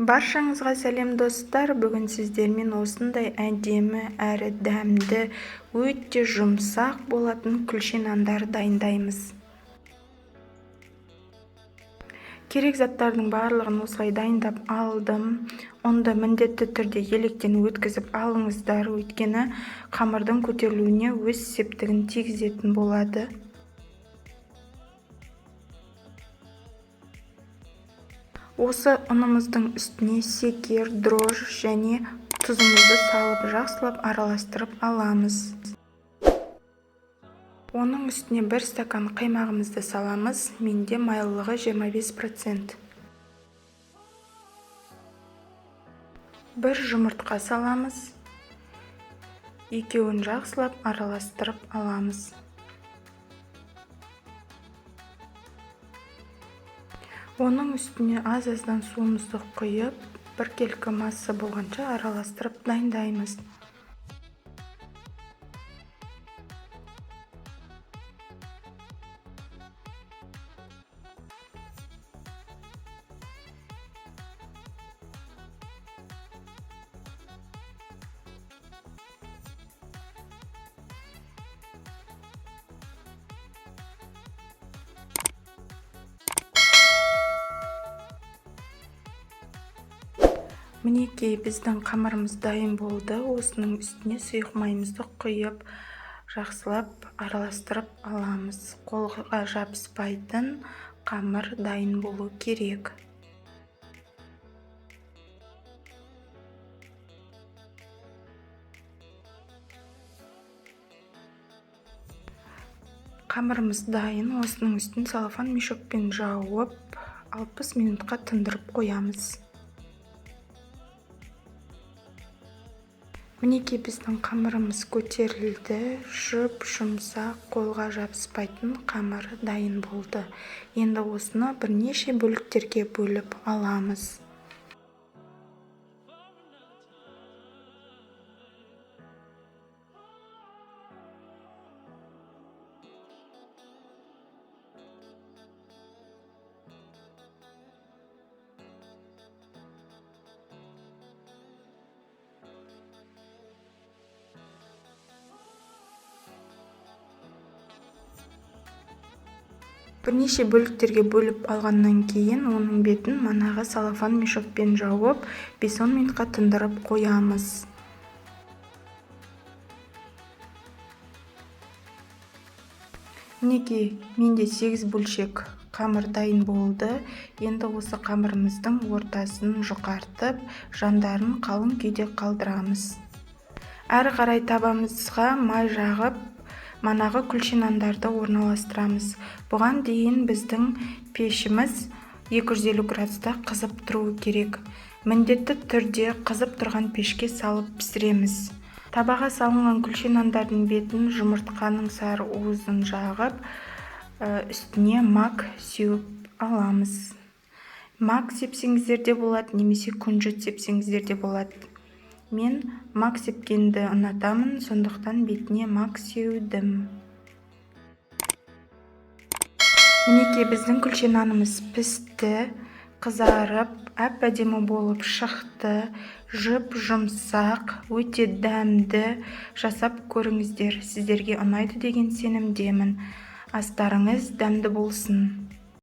Баршаңызға сәлем достар. Бүгін сіздермен осындай әдемі әрі дәмді, өте жұмсақ болатын күлше нандар дайындаймыз. Керек заттардың барлығын осылай дайындап алдым. Онда міндетті түрде електен өткізіп алыңыздар, өйткені қамырдың көтерілуіне өз септігін тигізетін болады. Осы ұнымыздың үстіне секер, дрож және тұзымызды салып жақсылап араластырып аламыз. Оның үстіне 1 стакан қаймағымызды саламыз. Менде майлылығы 25%. 1 жұмыртқа саламыз. Екеуін жақсылап араластырып аламыз. Оның үстіне аз-аздан суымызды құйып, біркелкі масса болғанша араластырып дайындаймыз. Мінекей, біздің қамырымыз дайын болды. Осының үстіне сұйық майымызды құйып, жақсылап араластырып аламыз. Қолға жабыспайтын қамыр дайын болу керек. Қамырымыз дайын. Осының үстін целлофан мешокпен жауып, 60 минутқа тындырып қоямыз. Мінекей, біздің қамырымыз көтерілді. Жұмсақ, қолға жабыспайтын қамыр дайын болды. Енді осыны бірнеше бөліктерге бөліп аламыз. Бірнеше бөліктерге бөліп алғаннан кейін оның бетін манағы целлофан мешокпен жауып 5-10 минутқа тындырып қоямыз. Мінекей, менде 8 бөлшек қамыр дайын болды. Енді осы қамырымыздың ортасын жұқартып, жандарын қалың күйде қалдырамыз. Әрі қарай табамызға май жағып, манағы күлше нандарды орналастырамыз. Бұған дейін біздің пешіміз 250 градуста қызып тұруы керек. Міндетті түрде қызып тұрған пешке салып пісіреміз. Табаға салынған күлше нандардың бетін жұмыртқаның сары уызын жағып, үстіне мак сеуіп аламыз. Мак сепсеңіздер де болады, немесе күнжіт сепсеңіздер де болады. Мен мак сепкенді ұнатамын, сондықтан бетіне мак сеудім. Мінекей, біздің күлше нанымыз пісті, қызарып, әп-әдемі болып шықты. Жұмсақ, өте дәмді. Жасап көріңіздер. Сіздерге ұнайды деген сенімдемін. Астарыңыз дәмді болсын.